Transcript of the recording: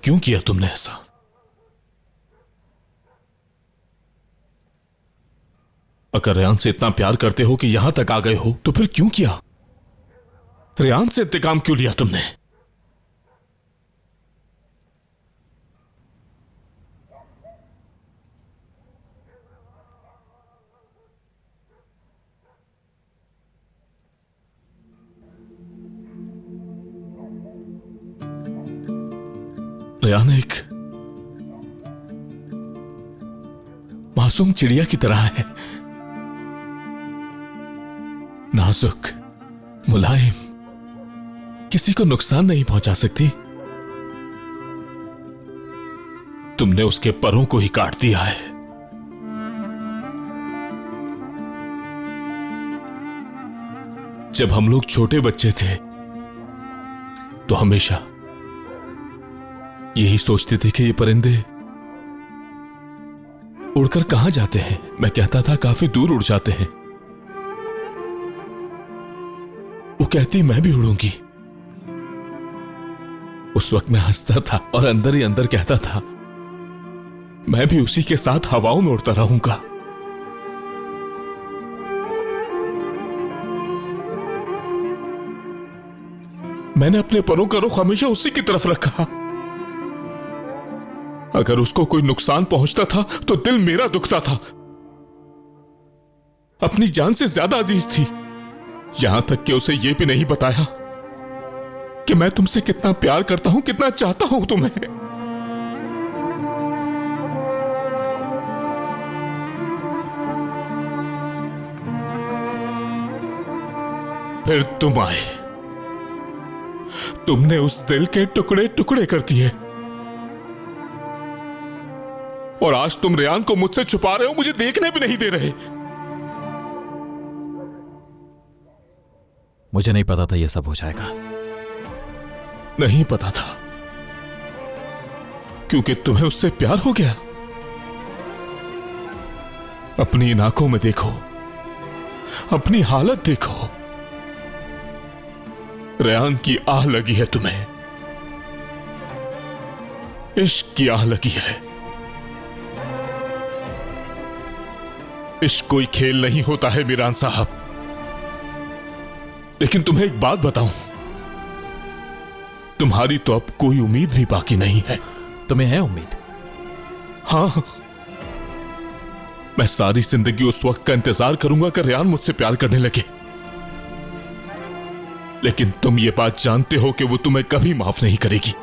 क्यों किया तुमने ऐसा? अगर रेयान से इतना प्यार करते हो कि यहां तक आ गए हो तो फिर क्यों किया? रेयान से इंतकाम क्यों लिया तुमने? रेयान एक मासूम चिड़िया की तरह है, नाजुक, मुलायम, किसी को नुकसान नहीं पहुंचा सकती। तुमने उसके परों को ही काट दिया है। जब हम लोग छोटे बच्चे थे तो हमेशा यही सोचते थे कि ये परिंदे उड़कर कहां जाते हैं। मैं कहता था काफी दूर उड़ जाते हैं। वो कहती मैं भी उड़ूंगी। उस वक्त मैं हंसता था और अंदर ही अंदर कहता था मैं भी उसी के साथ हवाओं में उड़ता रहूंगा। मैंने अपने परों का रुख हमेशा उसी की तरफ रखा। अगर उसको कोई नुकसान पहुंचता था तो दिल मेरा दुखता था। अपनी जान से ज्यादा अजीज थी। यहां तक कि उसे यह भी नहीं बताया कि मैं तुमसे कितना प्यार करता हूं, कितना चाहता हूं तुम्हें। फिर तुम आए। तुमने उस दिल के टुकड़े टुकड़े कर दिए और आज तुम रेयान को मुझसे छुपा रहे हो, मुझे देखने भी नहीं दे रहे। मुझे नहीं पता था यह सब हो जाएगा। नहीं पता था क्योंकि तुम्हें उससे प्यार हो गया। अपनी इन आंखों में देखो, अपनी हालत देखो। रेयान की आह लगी है तुम्हें, इश्क की आह लगी है। इश्क कोई खेल नहीं होता है मीरान साहब। लेकिन तुम्हें एक बात बताऊं, तुम्हारी तो अब कोई उम्मीद भी बाकी नहीं है। तुम्हें है उम्मीद? हां, मैं सारी जिंदगी उस वक्त का इंतजार करूंगा कि रेयान मुझसे प्यार करने लगे। लेकिन तुम ये बात जानते हो कि वो तुम्हें कभी माफ नहीं करेगी।